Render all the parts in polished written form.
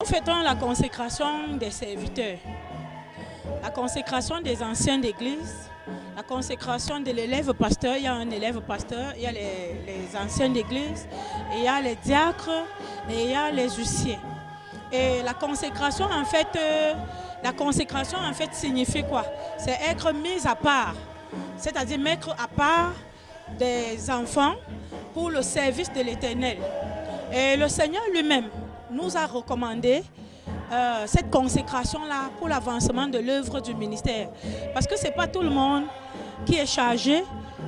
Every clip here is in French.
Nous fêtons la consécration des serviteurs, la consécration des anciens d'église, la consécration de l'élève pasteur. Il y a un élève pasteur, il y a les anciens d'église, il y a les diacres et il y a les huissiers. Et la consécration en fait signifie quoi? C'est être mis à part, c'est-à-dire mettre à part des enfants pour le service de l'Éternel. Et le Seigneur lui-même nous a recommandé cette consécration-là pour l'avancement de l'œuvre du ministère. Parce que ce n'est pas tout le monde qui est chargé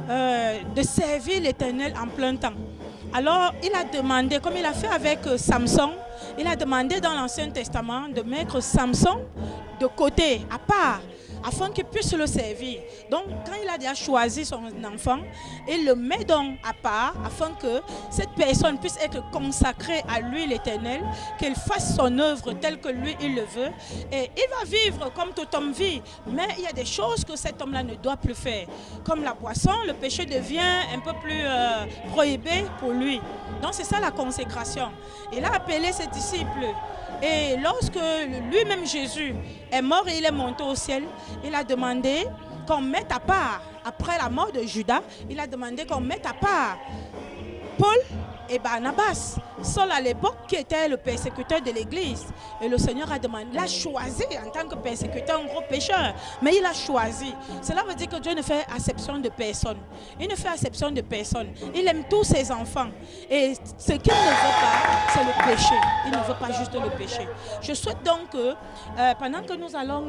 de servir l'Éternel en plein temps. Alors, il a demandé, comme il a fait avec Samson, il a demandé dans l'Ancien Testament de mettre Samson de côté, à part, afin qu'il puisse le servir. Donc, quand il a déjà choisi son enfant, il le met donc à part, afin que cette personne puisse être consacrée à lui, l'Éternel, qu'il fasse son œuvre telle que lui, il le veut. Et il va vivre comme tout homme vit, mais il y a des choses que cet homme-là ne doit plus faire. Comme la boisson, le péché devient un peu plus prohibé pour lui. Donc, c'est ça la consécration. Il a appelé ses disciples. Et lorsque lui-même Jésus est mort et il est monté au ciel, il a demandé qu'on mette à part, après la mort de Judas, il a demandé qu'on mette à part Paul et Barnabas, Saul à l'époque qui était le persécuteur de l'église. Et le Seigneur a demandé, l'a choisi en tant que persécuteur, un gros pécheur, mais il a choisi. Cela veut dire que Dieu ne fait acception de personne. Il ne fait acception de personne. Il aime tous ses enfants. Et ce qu'il ne veut pas, c'est le péché. Il ne veut pas juste le péché. Je souhaite donc que pendant que nous allons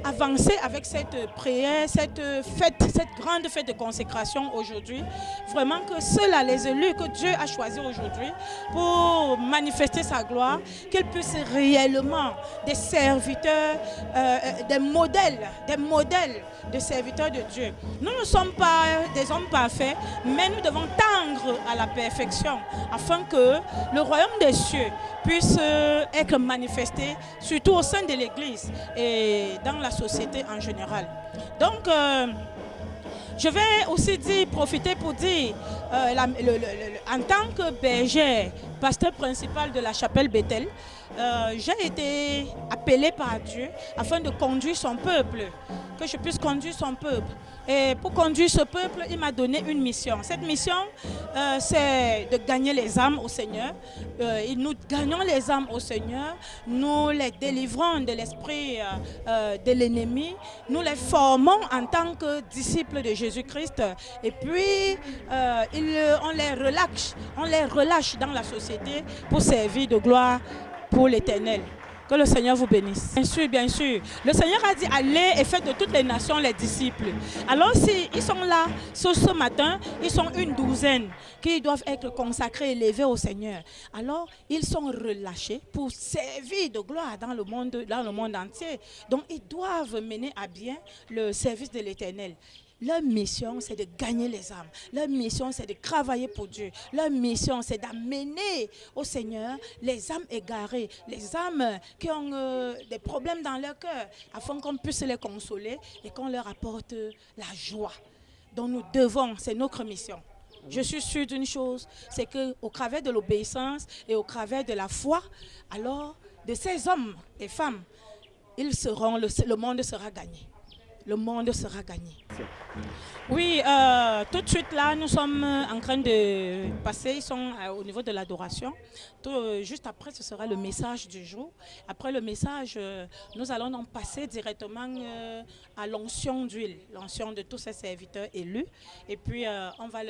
avancer avec cette prière, cette fête, cette grande fête de consécration aujourd'hui, vraiment que ceux-là, les élus que Dieu a choisis aujourd'hui pour manifester sa gloire, qu'ils puissent réellement des serviteurs, des modèles de serviteurs de Dieu. Nous ne sommes pas des hommes parfaits, mais nous devons tendre à la perfection afin que le royaume des cieux puisse être manifesté, surtout au sein de l'Église et dans la société en général. Donc, je vais aussi profiter pour dire, en tant que berger, pasteur principal de la chapelle Bethel, j'ai été appelé par Dieu afin de conduire son peuple, que je puisse conduire son peuple. Et pour conduire ce peuple, il m'a donné une mission. Cette mission, c'est de gagner les âmes au Seigneur. Nous gagnons les âmes au Seigneur, nous les délivrons de l'esprit de l'ennemi, nous les formons en tant que disciples de Jésus-Christ. Et puis, on les relâche dans la société pour servir de gloire pour l'Éternel. Que le Seigneur vous bénisse. Bien sûr, bien sûr. Le Seigneur a dit, allez et faites de toutes les nations les disciples. Alors s'ils sont là, ce matin, ils sont une douzaine qui doivent être consacrés, élevés au Seigneur. Alors, ils sont relâchés pour servir de gloire dans le monde entier. Donc, ils doivent mener à bien le service de l'Éternel. Leur mission, c'est de gagner les âmes. Leur mission, c'est de travailler pour Dieu. Leur mission, c'est d'amener au Seigneur les âmes égarées, les âmes qui ont des problèmes dans leur cœur, afin qu'on puisse les consoler et qu'on leur apporte la joie. Donc nous devons, c'est notre mission. Je suis sûre d'une chose, c'est qu'au travers de l'obéissance et au travers de la foi, alors de ces hommes et femmes, le monde sera gagné. Le monde sera gagné. Oui, tout de suite là, nous sommes en train de passer, ils sont au niveau de l'adoration. Juste après, ce sera le message du jour. Après le message, nous allons donc passer directement à l'onction d'huile, l'onction de tous ces serviteurs élus. Et puis, on va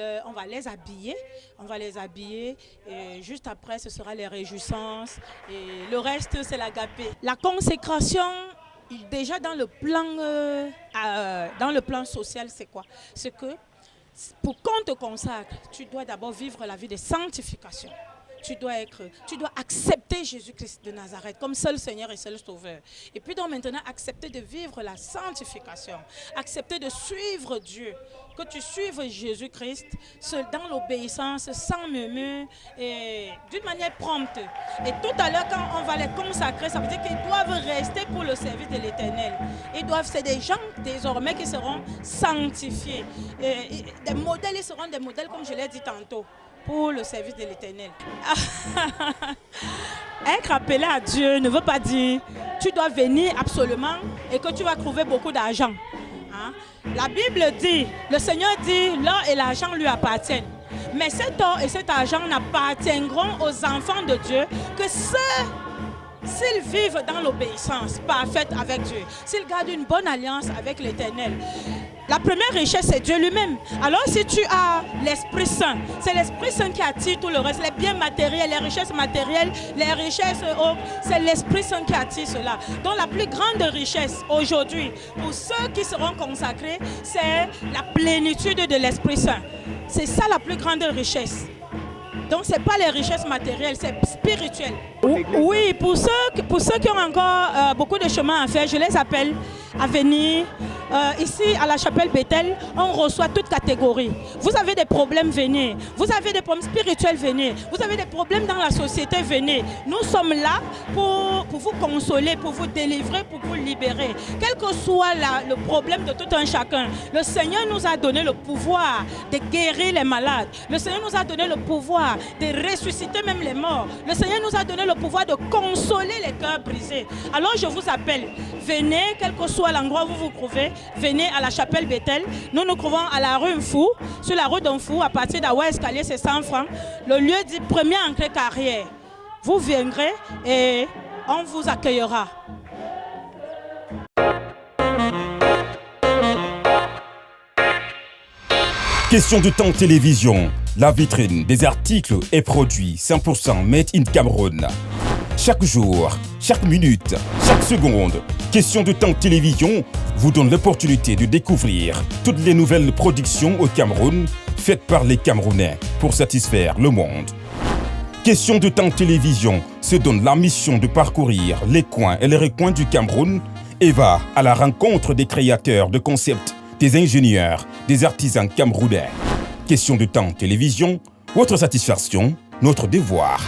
les habiller. On va les habiller. Et juste après, ce sera les réjouissances. Et le reste, c'est l'agapé. La consécration, déjà dans le plan social, c'est quoi? C'est que pour qu'on te consacre, tu dois d'abord vivre la vie de sanctification. Tu dois accepter Jésus-Christ de Nazareth comme seul Seigneur et seul Sauveur. Et puis donc maintenant, accepter de vivre la sanctification. Accepter de suivre Dieu. Que tu suives Jésus-Christ dans l'obéissance, sans murmure et d'une manière prompte. Et tout à l'heure, quand on va les consacrer, ça veut dire qu'ils doivent rester pour le service de l'Éternel. C'est des gens désormais qui seront sanctifiés. Des modèles, ils seront des modèles, comme je l'ai dit tantôt, pour le service de l'Éternel. Être appelé à Dieu ne veut pas dire tu dois venir absolument et que tu vas trouver beaucoup d'argent. Hein? La Bible dit, le Seigneur dit, l'or et l'argent lui appartiennent. Mais cet or et cet argent n'appartiendront aux enfants de Dieu que s'ils vivent dans l'obéissance parfaite avec Dieu, s'ils gardent une bonne alliance avec l'Éternel. La première richesse, c'est Dieu lui-même. Alors si tu as l'Esprit Saint, c'est l'Esprit Saint qui attire tout le reste, les biens matériels, les richesses matérielles, les richesses autres, c'est l'Esprit Saint qui attire cela. Donc la plus grande richesse aujourd'hui, pour ceux qui seront consacrés, c'est la plénitude de l'Esprit Saint. C'est ça la plus grande richesse. Donc ce n'est pas les richesses matérielles, c'est spirituel. Oui, pour ceux qui ont encore beaucoup de chemin à faire, je les appelle à venir. Ici, à la chapelle Bethel, on reçoit toute catégorie. Vous avez des problèmes, venez. Vous avez des problèmes spirituels, venez. Vous avez des problèmes dans la société, venez. Nous sommes là pour vous consoler, pour vous délivrer, pour vous libérer. Quel que soit le problème de tout un chacun, le Seigneur nous a donné le pouvoir de guérir les malades. Le Seigneur nous a donné le pouvoir de ressusciter même les morts. Le Seigneur nous a donné le pouvoir de consoler les cœurs brisés. Alors je vous appelle, venez, quel que soit l'endroit où vous vous trouvez, venez à la chapelle Bethel. Nous nous trouvons à la rue Mfou, sur la rue d'Mfou, à partir d'Awa Escalier, c'est 100 francs. Le lieu dit premier entrée carrière. Vous viendrez et on vous accueillera. Question de temps télévision, la vitrine des articles et produits 100% made in Cameroun. Chaque jour, chaque minute, chaque seconde, Question de temps télévision vous donne l'opportunité de découvrir toutes les nouvelles productions au Cameroun faites par les Camerounais pour satisfaire le monde. Question de temps télévision se donne la mission de parcourir les coins et les recoins du Cameroun et va à la rencontre des créateurs de concepts, des ingénieurs, des artisans camerounais. Question de temps télévision, votre satisfaction, notre devoir.